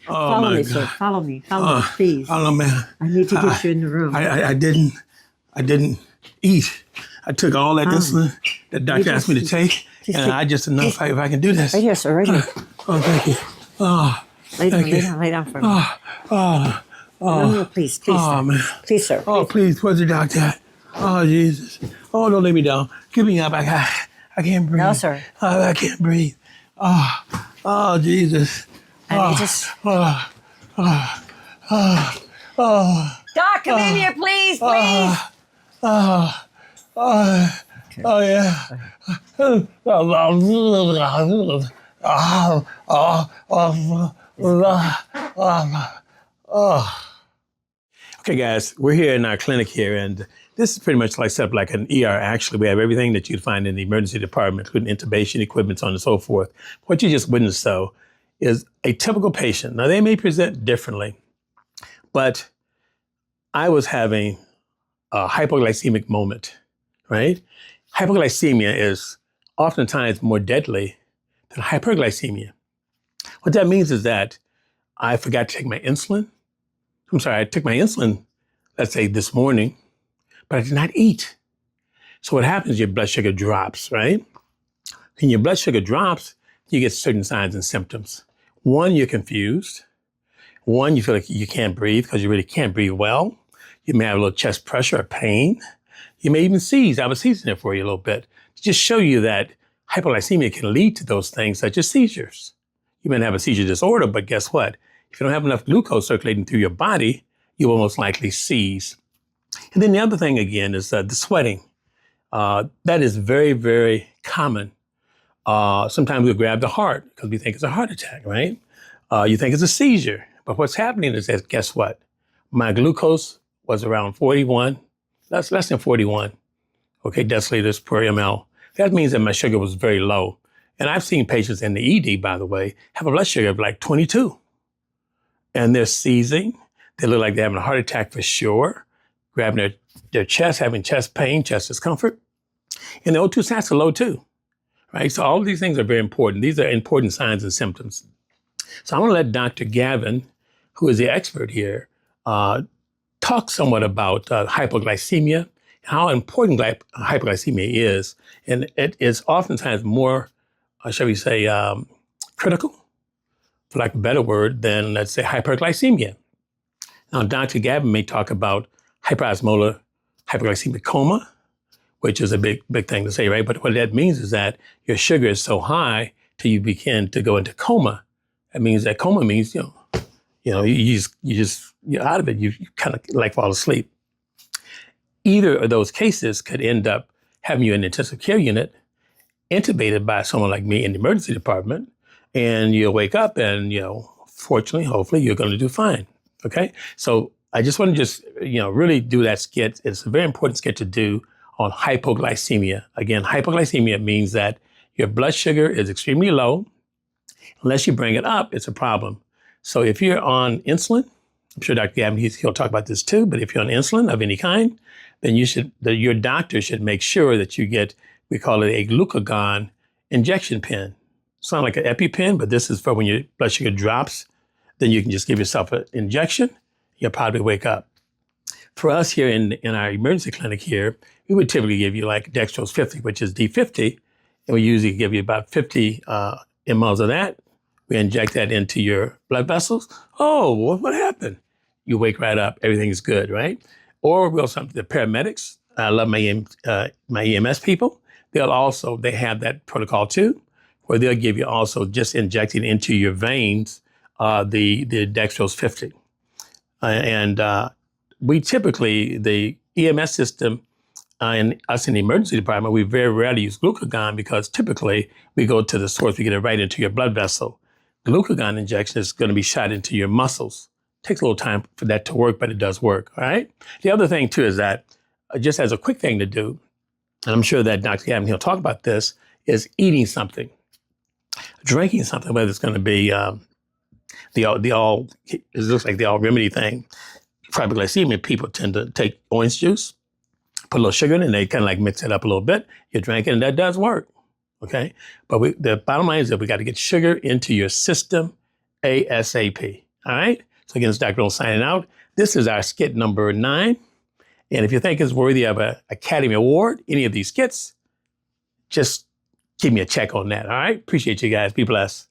Oh Follow my me, God. sir. Follow me, please. I don't know, man. I need to get you in the room. I didn't eat. I took all that insulin that You doctor asked me to take, just and take- I just know if I can do this. Right here, sir, right here. Oh, thank you. Oh, Lay down, thank you. lay down for me. Oh, No, please, oh, sir. man. Please, sir. Oh, please, where's the doctor at? Oh, Jesus. Oh, don't lay me down. Get me up. I can't breathe. No, sir. I can't breathe. Oh, Jesus. And you just... Oh, Doc, come in here, please, please. oh, yeah. Okay, guys, we're here in our clinic here, and this is pretty much like set up like an ER. Actually, we have everything that you'd find in the emergency department, including intubation equipment, so on and so forth. What you just witnessed, though, is a typical patient. Now, they may present differently, but I was having a hypoglycemic moment, right? Hypoglycemia is oftentimes more deadly than hyperglycemia. What that means is that I forgot to take my insulin. I'm sorry, I took my insulin, let's say this morning, but I did not eat. So what happens, your blood sugar drops, right? When your blood sugar drops, you get certain signs and symptoms. One, you're confused. One, you feel like you can't breathe because you really can't breathe well. You may have a little chest pressure or pain. You may even seize. I was seizing it for you a little bit to just show you that hypoglycemia can lead to those things such as seizures. You may have a seizure disorder, but guess what? If you don't have enough glucose circulating through your body, you will most likely seize. And then the other thing again is the sweating. That is very, very common. Sometimes we'll grab the heart because we think it's a heart attack, right? You think it's a seizure. But what's happening is that, guess what? My glucose was around 41. That's less than 41, okay, deciliters per ml. That means that my sugar was very low. And I've seen patients in the ED, by the way, have a blood sugar of like 22. And they're seizing. They look like they're having a heart attack for sure, grabbing their chest, having chest pain, chest discomfort. And the O2 sats are low too, right? So all of these things are very important. These are important signs and symptoms. So I want to let Dr. Gavin, who is the expert here, talk somewhat about hypoglycemia, how important hypoglycemia is. And it is oftentimes more, shall we say, critical, for lack of a better word, than, let's say, hyperglycemia. Now, Dr. Gavin may talk about hyperosmolar hypoglycemic coma, which is a big thing to say, right? But what that means is that your sugar is so high till you begin to go into coma. That means that coma means, you're out of it. You kind of like fall asleep. Either of those cases could end up having you in the intensive care unit, intubated by someone like me in the emergency department, and you'll wake up and, fortunately, hopefully, you're going to do fine. Okay? So I just want to really do that skit. It's a very important skit to do on hypoglycemia. Again, hypoglycemia means that your blood sugar is extremely low. Unless you bring it up, it's a problem. So if you're on insulin, I'm sure Dr. Gavin, he'll talk about this too, but if you're on insulin of any kind, then your doctor should make sure that you get, we call it a glucagon injection pen. It's not like an EpiPen, but this is for when your blood sugar drops, then you can just give yourself an injection, you'll probably wake up. For us here in our emergency clinic here, we would typically give you like dextrose 50, which is D50, and we usually give you about 50 mLs of that. We inject that into your blood vessels. Oh, what happened? You wake right up, everything's good, right? Or the paramedics, I love my EMS people, they have that protocol too, where they'll give you also just injecting into your veins the dextrose 50. We typically, the EMS system and us in the emergency department, we very rarely use glucagon because typically we go to the source, we get it right into your blood vessel. Glucagon injection is going to be shot into your muscles. Takes a little time for that to work, but it does work, all right? The other thing too is that, just as a quick thing to do, and I'm sure that Dr. Gavin, he'll talk about this, is eating something, drinking something, whether it's going to be it looks like the all remedy thing. For hypoglycemia, people tend to take orange juice, put a little sugar in it, and they kind of like mix it up a little bit. You drink it, and that does work, okay? But the bottom line is that we got to get sugar into your system ASAP, All right. So again, it's Dr. Earl signing out. This is our skit number 9. And if you think it's worthy of an Academy Award, any of these skits, just give me a check on that. All right. Appreciate you guys. Be blessed.